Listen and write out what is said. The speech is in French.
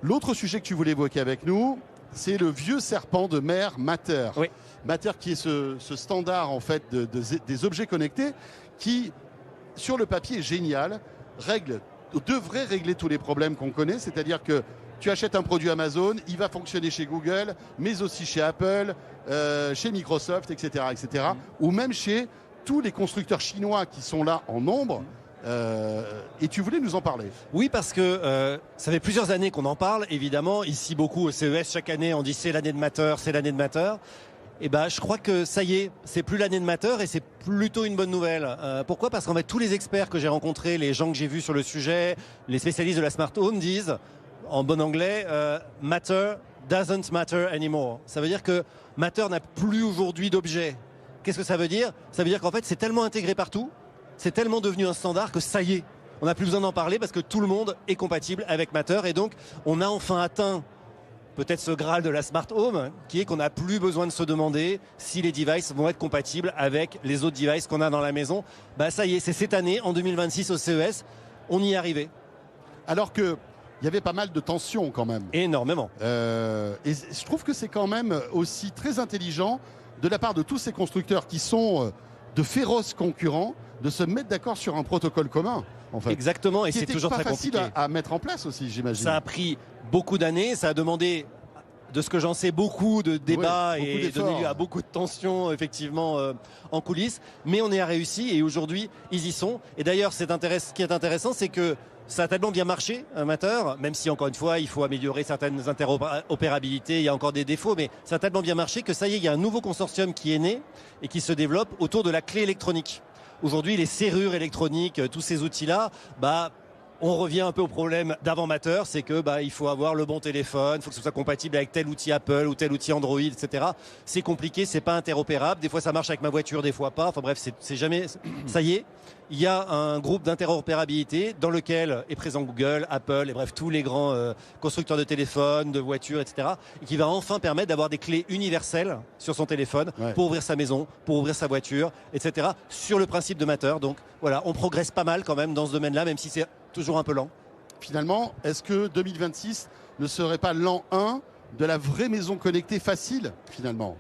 L'autre sujet que tu voulais évoquer avec nous, c'est le vieux serpent de mer Matter. Oui. Matter qui est ce standard en fait des objets connectés qui, sur le papier, est génial, devrait régler tous les problèmes qu'on connaît, c'est-à-dire que tu achètes un produit Amazon, il va fonctionner chez Google, mais aussi chez Apple, chez Microsoft, etc., etc., ou même chez tous les constructeurs chinois qui sont là en nombre. Et tu voulais nous en parler. Oui, parce que ça fait plusieurs années qu'on en parle, évidemment. Ici, beaucoup au CES, chaque année, on dit c'est l'année de Matter, c'est l'année de Matter. Et ben, je crois que ça y est, c'est plus l'année de Matter et c'est plutôt une bonne nouvelle. Pourquoi ? Parce qu'en fait, tous les experts que j'ai rencontrés, les gens que j'ai vus sur le sujet, les spécialistes de la smart home disent, en bon anglais, Matter doesn't matter anymore. Ça veut dire que Matter n'a plus aujourd'hui d'objet. Qu'est-ce que ça veut dire ? Ça veut dire qu'en fait, c'est tellement intégré partout, c'est tellement devenu un standard que ça y est, on n'a plus besoin d'en parler parce que tout le monde est compatible avec Matter. Et donc, on a enfin atteint peut-être ce graal de la smart home, qui est qu'on n'a plus besoin de se demander si les devices vont être compatibles avec les autres devices qu'on a dans la maison. Bah ça y est, c'est cette année, en 2026 au CES, on y est arrivé. Alors que il y avait pas mal de tensions quand même. Énormément. Et je trouve que c'est quand même aussi très intelligent de la part de tous ces constructeurs qui sont de féroces concurrents de se mettre d'accord sur un protocole commun. En fait. Exactement, et c'est toujours très compliqué. Pas facile à mettre en place aussi, j'imagine. Ça a pris beaucoup d'années, ça a demandé, de ce que j'en sais, beaucoup de débats et donné lieu à beaucoup de tensions, effectivement, en coulisses. Mais on y a réussi et aujourd'hui, ils y sont. Et d'ailleurs, ce qui est intéressant, c'est que ça a tellement bien marché, Matter, même si, encore une fois, il faut améliorer certaines interopérabilités, il y a encore des défauts, mais ça a tellement bien marché que ça y est, il y a un nouveau consortium qui est né et qui se développe autour de la clé électronique. Aujourd'hui, les serrures électroniques, tous ces outils-là, on revient un peu au problème d'avant Matter, c'est que il faut avoir le bon téléphone, il faut que ce soit compatible avec tel outil Apple ou tel outil Android, etc. C'est compliqué, c'est pas interopérable. Des fois, ça marche avec ma voiture, des fois pas. Enfin bref, c'est jamais. Ça y est, il y a un groupe d'interopérabilité dans lequel est présent Google, Apple et bref tous les grands constructeurs de téléphones, de voitures, etc. Et qui va enfin permettre d'avoir des clés universelles sur son téléphone pour ouvrir sa maison, pour ouvrir sa voiture, etc. Sur le principe de Matter. Donc voilà, on progresse pas mal quand même dans ce domaine-là, même si c'est toujours un peu lent. Finalement, est-ce que 2026 ne serait pas l'an 1 de la vraie maison connectée facile, finalement ?